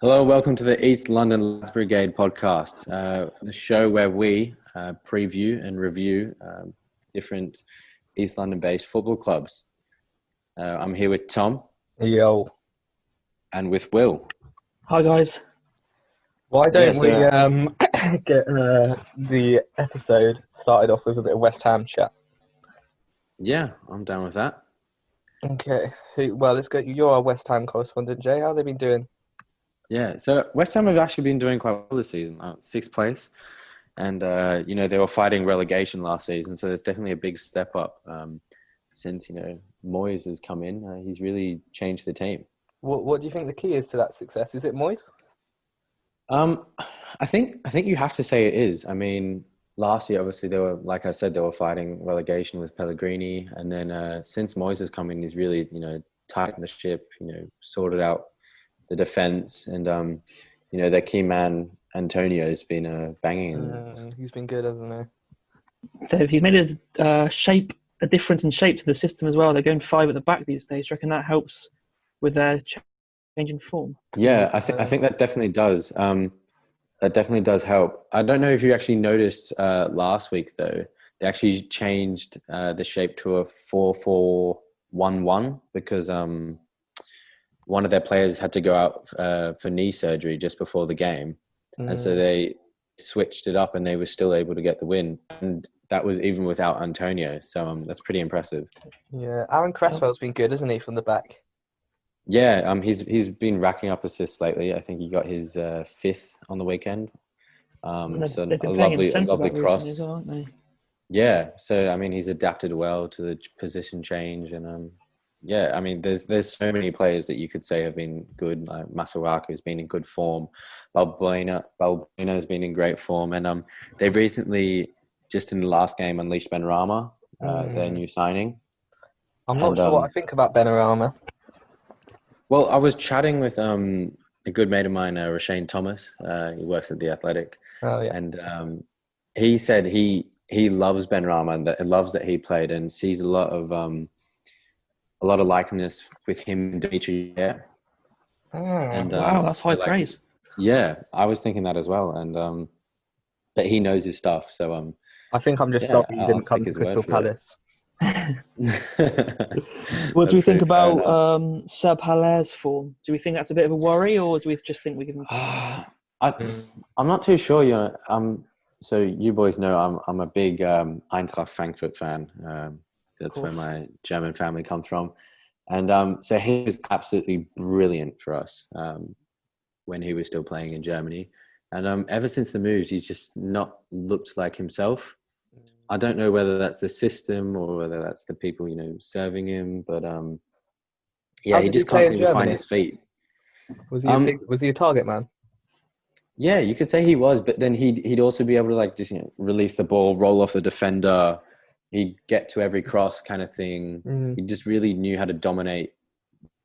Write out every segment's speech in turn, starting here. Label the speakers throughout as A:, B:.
A: Hello, welcome to the East London Lads Brigade podcast, the show where we preview and review different East London-based football clubs. I'm here with Tom
B: Yo,
A: and with Will.
C: Hi guys.
B: why
A: Yeah,
B: don't
A: so-
B: we get the episode started off with a bit of West Ham chat?
A: Yeah, I'm down with that.
B: Okay, well, let's go. You're our West Ham correspondent, Jay. How have they been doing?
A: Yeah, so West Ham have actually been doing quite well this season, sixth place. And, they were fighting relegation last season, so there's definitely a big step up since, Moyes has come in. He's really changed the team.
B: What do you think the key is to that success? Is it Moyes?
A: I think you have to say it is. I mean, last year, obviously, they were fighting relegation with Pellegrini. And then since Moyes has come in, he's really, tightened the ship, sorted out the defense. And, their key man, Antonio, has been banging.
B: He's been good, hasn't he?
C: So he's made a difference in shape to the system as well. They're going five at the back these days. Do you reckon that helps with their change in form?
A: Yeah, I think that definitely does. That definitely does help. I don't know if you actually noticed last week, though. They actually changed the shape to a 4-4-1-1 because one of their players had to go out for knee surgery just before the game. And so they switched it up and they were still able to get the win. And that was even without Antonio. So that's pretty impressive.
B: Yeah, Aaron Cresswell's been good, hasn't he, from the back?
A: Yeah, he's been racking up assists lately. I think he got his fifth on the weekend. So
C: They've been
A: a
C: playing in
A: lovely
C: centre back
A: cross.
C: recently as well, aren't they?
A: Yeah, so I mean he's adapted well to the position change, and yeah, I mean there's so many players that you could say have been good. Like Masuaku has been in good form, Balbuena has been in great form, and they've recently just in the last game unleashed Benrahma, their new signing.
B: I'm not sure what I think about Benrahma.
A: Well, I was chatting with a good mate of mine, Rashane Thomas. He works at The Athletic.
B: Oh yeah,
A: And he said he loves Benrahma and that loves that he played and sees a lot of likeness with him and Dimitri. Yeah. And,
C: Wow, that's high praise.
A: Yeah, I was thinking that as well. And but he knows his stuff. So
B: I think I'm just
A: yeah,
B: sorry he
A: I'll
B: didn't come
A: take
B: to
A: his word
B: Crystal
A: for it.
B: Palace.
C: What do we
A: That's
C: think
A: pretty fair
C: about
A: enough.
C: Seb Haller's form? Do we think that's a bit of a worry, or do we just think we give him?
A: I'm not too sure. So you boys know I'm a big Eintracht Frankfurt fan. That's where my German family comes from, and so he was absolutely brilliant for us when he was still playing in Germany. And ever since the moves, he's just not looked like himself. I don't know whether that's the system or whether that's the people serving him, but yeah,
B: How
A: he
B: did he
A: just
B: play
A: can't
B: in
A: seem to find
B: Germany?
A: his feet.
B: Was he a target man?
A: Yeah, you could say he was, but then he'd also be able to just release the ball, roll off the defender. He'd get to every cross kind of thing. He just really knew how to dominate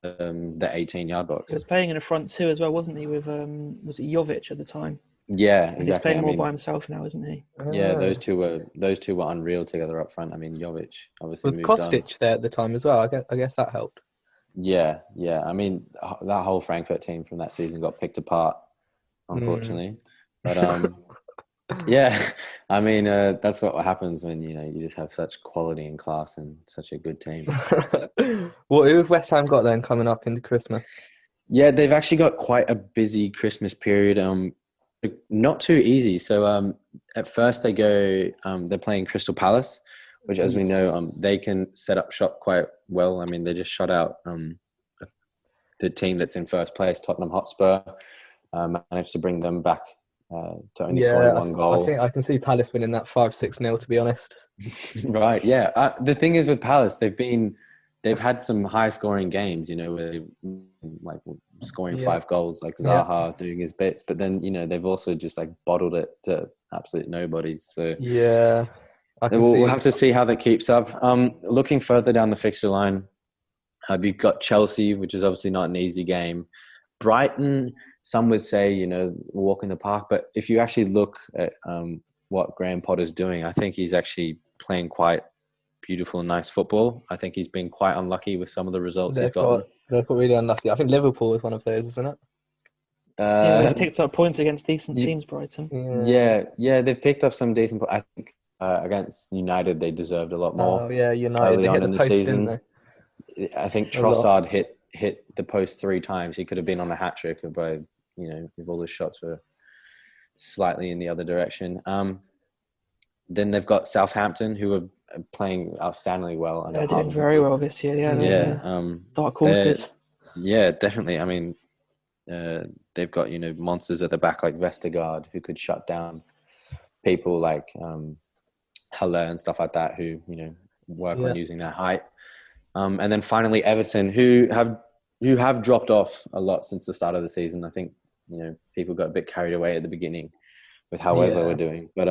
A: the 18-yard box.
C: He was playing in a front two as well, wasn't he? With was it Jovic at the time?
A: Yeah,
C: And he's
A: exactly.
C: playing more by himself now, isn't he?
A: Yeah, those two were unreal together up front. I mean, Jovic obviously
B: Was
A: moved on.
B: Kostic there at the time as well? I guess that helped.
A: Yeah. I mean, that whole Frankfurt team from that season got picked apart, unfortunately. But yeah, I mean, that's what happens when you just have such quality and class and such a good team.
B: What who have West Ham got then coming up into Christmas?
A: Yeah, they've actually got quite a busy Christmas period. Not too easy. So at first they're playing Crystal Palace, which, as we know, they can set up shop quite well. I mean, they just shut out the team that's in first place, Tottenham Hotspur, managed to bring them back to only scoring one goal.
B: I think I can see Palace winning that 5-6-0, to be honest.
A: Right, yeah. The thing is with Palace, they've had some high-scoring games, where they like scoring 5 goals, like Zaha doing his bits, but then they've also just bottled it to absolute nobody. So
B: yeah,
A: we'll have to see how that keeps up. Looking further down the fixture line, you've got Chelsea, which is obviously not an easy game. Brighton, some would say walk in the park, but if you actually look at what Graham Potter's doing, I think he's actually playing quite beautiful and nice football. I think he's been quite unlucky with some of the results he's gotten.
B: They're really unlucky. I think Liverpool is one of those, isn't it?
C: Yeah,
A: Uh,
C: they've picked up points against decent teams, Brighton.
A: yeah, they've picked up some decent. I think against United they deserved a lot more.
B: Oh yeah, United.
A: Early
B: They
A: on
B: hit the
A: in the
B: post,
A: season.
B: didn't
A: I think
B: they? A lot.
A: Trossard hit the post 3 times. He could have been on a hat trick, but if all his shots were slightly in the other direction. Then they've got Southampton, who are playing outstandingly well under
C: They're doing
A: Hasenhüttl.
C: very well this year. Yeah,
A: Yeah,
C: dark horses.
A: Yeah, definitely. I mean, they've got monsters at the back like Vestergaard, who could shut down people like Haller and stuff like that, who work on using their height. And then finally Everton, who have dropped off a lot since the start of the season. I think people got a bit carried away at the beginning with how well they were doing, but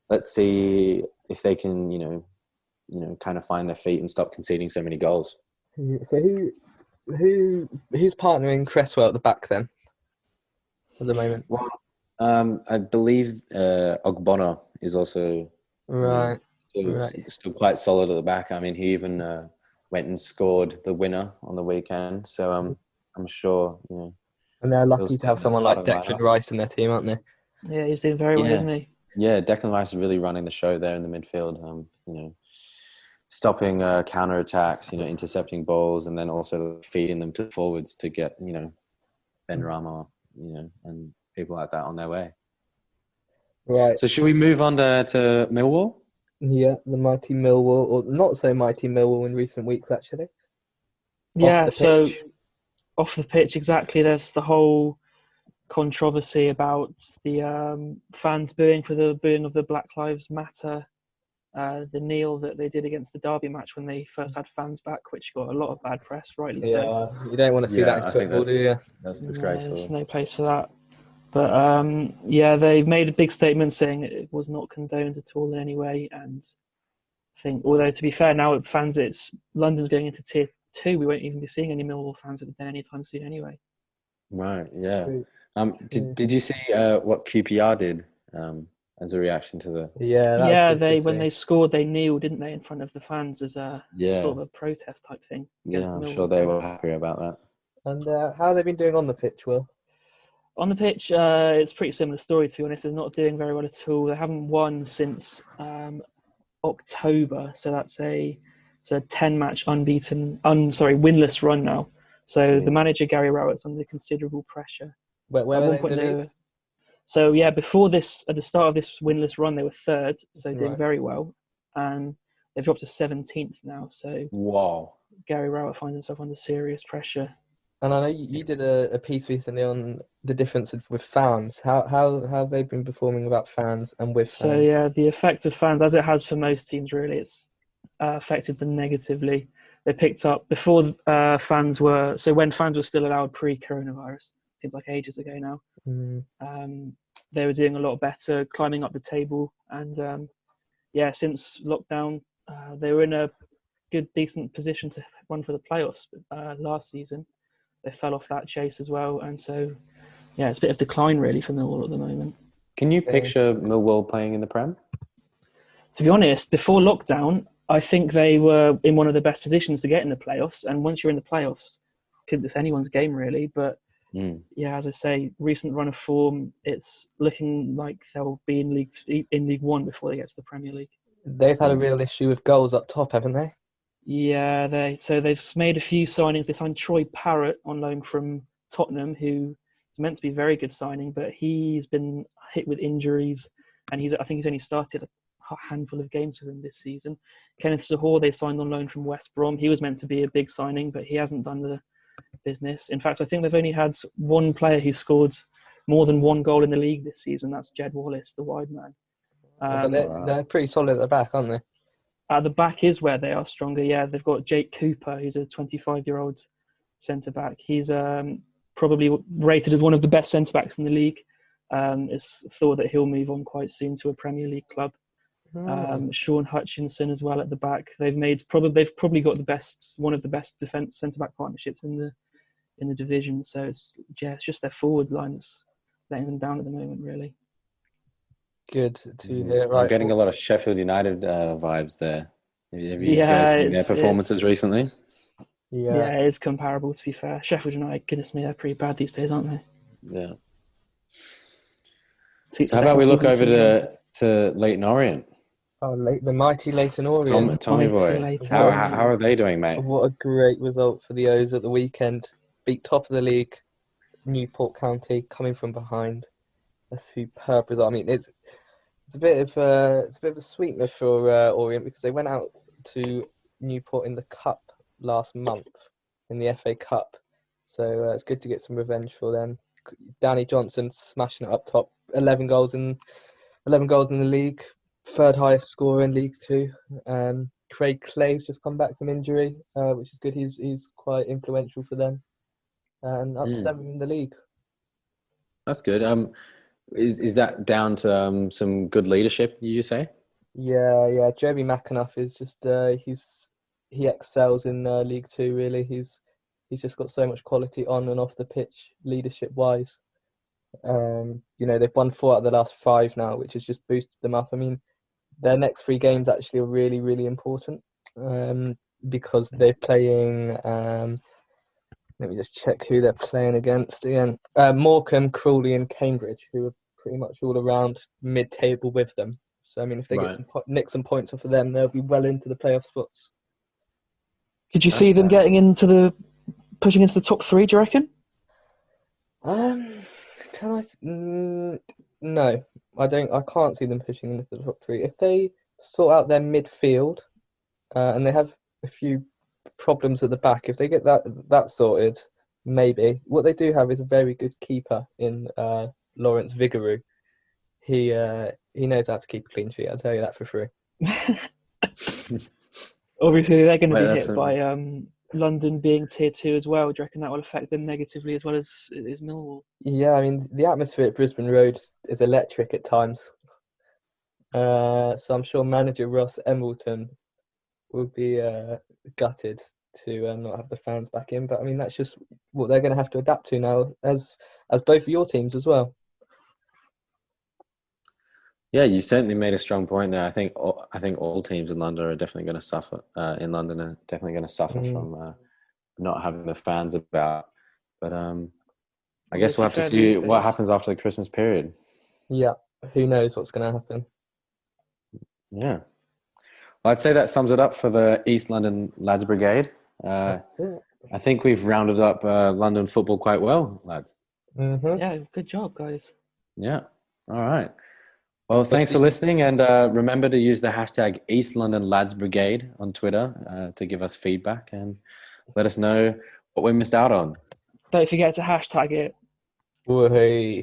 A: let's see if they can kind of find their feet and stop conceding so many goals.
B: So who's partnering Cresswell at the back then at the moment?
A: Well, I believe Ogbonna is also
B: Right.
A: Still quite solid at the back. I mean, he even went and scored the winner on the weekend. So I'm sure.
B: And they're lucky to have someone like Declan Rice in their team, aren't they?
C: Yeah, he's doing very well, isn't he?
A: Yeah, Declan Rice is really running the show there in the midfield. Stopping counter attacks, intercepting balls, and then also feeding them to forwards to get Benrahma, and people like that on their way.
B: Right.
A: So should we move on to Millwall?
B: Yeah, the mighty Millwall, or not so mighty Millwall in recent weeks, actually.
C: Yeah, so off the pitch, exactly. There's the whole controversy about the fans booing for the booing of the Black Lives Matter, the kneel that they did against the Derby match when they first had fans back, which got a lot of bad press, rightly so.
B: You don't want to see that in football, do you?
A: That's disgraceful.
C: No, there's no place for that. But they made a big statement saying it was not condoned at all in any way. And I think, although to be fair, now fans, London's going into tier 2. We won't even be seeing any Millwall fans there anytime soon, anyway.
A: Right. Yeah. Did you see what QPR did as a reaction to the?
B: Yeah.
C: When they scored, they kneeled, didn't they, in front of the fans as a sort of a protest type thing.
A: Yeah, I'm sure they were happy about that.
B: And how have they been doing on the pitch, Will?
C: On the pitch, it's a pretty similar story, to be honest. They're not doing very well at all. They haven't won since October, so that's a 10-match winless run now. So the manager, Gary Rowett's under considerable pressure.
B: Where were they in the league?
C: So yeah, before this, at the start of this winless run, they were third, so doing very well. And they've dropped to 17th now. So
A: wow,
C: Gary Rowett finds himself under serious pressure.
B: And I know you did a piece recently on the difference with fans. How have they been performing without fans and with fans?
C: So yeah, the effect of fans, as it has for most teams, really, it's affected them negatively. They picked up before when fans were still allowed pre-coronavirus. Seems like ages ago now. They were doing a lot better, climbing up the table, and since lockdown, they were in a good, decent position to run for the playoffs last season. They fell off that chase as well, and so it's a bit of decline really for Millwall at the moment.
A: Can you picture Millwall playing in the Prem?
C: To be honest, before lockdown, I think they were in one of the best positions to get in the playoffs. And once you're in the playoffs, it's anyone's game really. But as I say, recent run of form, it's looking like they'll be in League One before they get to the Premier League.
B: They've had a real issue with goals up top, haven't they?
C: Yeah, they've made a few signings. They signed Troy Parrott on loan from Tottenham, who is meant to be a very good signing, but he's been hit with injuries, and I think he's only started a handful of games for them this season. Kenneth Zahor, they signed on loan from West Brom. He was meant to be a big signing, but he hasn't done the business. In fact, I think they've only had one player who scored more than one goal in the league this season. That's Jed Wallace, the wide man.
B: But they're pretty solid at the back, aren't they?
C: The back is where they are stronger. Yeah, they've got Jake Cooper, who's a 25-year-old centre-back. He's probably rated as one of the best centre-backs in the league. It's thought that he'll move on quite soon to a Premier League club. Sean Hutchinson as well at the back. They've probably got one of the best defence centre-back partnerships in the division. So it's just their forward line that's letting them down at the moment, really.
B: Good to hear. Right.
A: I'm getting a lot of Sheffield United vibes there. Have you guys seen their performances recently?
B: Yeah.
C: it is comparable, to be fair. Sheffield United, goodness me, they're pretty bad these days, aren't they?
A: Yeah.
C: So
A: So how about we look over to Leighton Orient?
B: Oh, the mighty Leighton Orient.
A: Tommy boy,
C: Leighton
A: how
C: Orient.
A: are they doing, mate?
B: What a great result for the O's at the weekend. Beat top of the league, Newport County, coming from behind. A superb result. I mean, it's a bit of a sweetener for Orient, because they went out to Newport in the Cup last month, in the FA Cup. So it's good to get some revenge for them. Danny Johnson smashing it up top. 11 goals in the league. Third highest scorer in League Two. Craig Clay's just come back from injury, which is good. He's quite influential for them. And up to 7th in the league.
A: That's good. Is that down to some good leadership, you say?
B: Yeah. Jeremy McAnuff is just he excels in League Two. Really, he's just got so much quality on and off the pitch, leadership wise. They've won 4 out of the last 5 now, which has just boosted them up. I mean, their next 3 games actually are really, really important, because they're playing. Let me just check who they're playing against again. Morecambe, Crawley, and Cambridge, who are pretty much all around mid-table with them. So I mean, if they get nick some points off of them, they'll be well into the playoff spots.
C: Could you see them pushing into the top 3? Do you reckon?
B: No, I don't. I can't see them pushing into the top 3. If they sort out their midfield, and they have a few problems at the back, if they get that sorted, maybe. What they do have is a very good keeper in Lawrence Vigouroux. He knows how to keep a clean sheet. I'll tell you that for free.
C: Obviously, they're going to be hit by London being tier 2 as well. Do you reckon that will affect them negatively as well as Millwall?
B: Yeah, I mean, the atmosphere at Brisbane Road is electric at times. So I'm sure manager Ross Embleton will be gutted to not have the fans back in. But I mean, that's just what they're going to have to adapt to now, as both of your teams as well.
A: Yeah, you certainly made a strong point there. I think all teams in London are definitely going to suffer. From not having the fans about. But I guess we'll have to see what happens after the Christmas period.
B: Yeah, who knows what's going to happen?
A: Yeah, well, I'd say that sums it up for the East London Lads Brigade. I think we've rounded up London football quite well, lads.
B: Mm-hmm.
C: Yeah, good job, guys.
A: Yeah, all right. Well, thanks for listening, and remember to use the hashtag East London Lads Brigade on Twitter to give us feedback and let us know what we missed out on.
C: Don't forget to hashtag it.
B: Woohoo.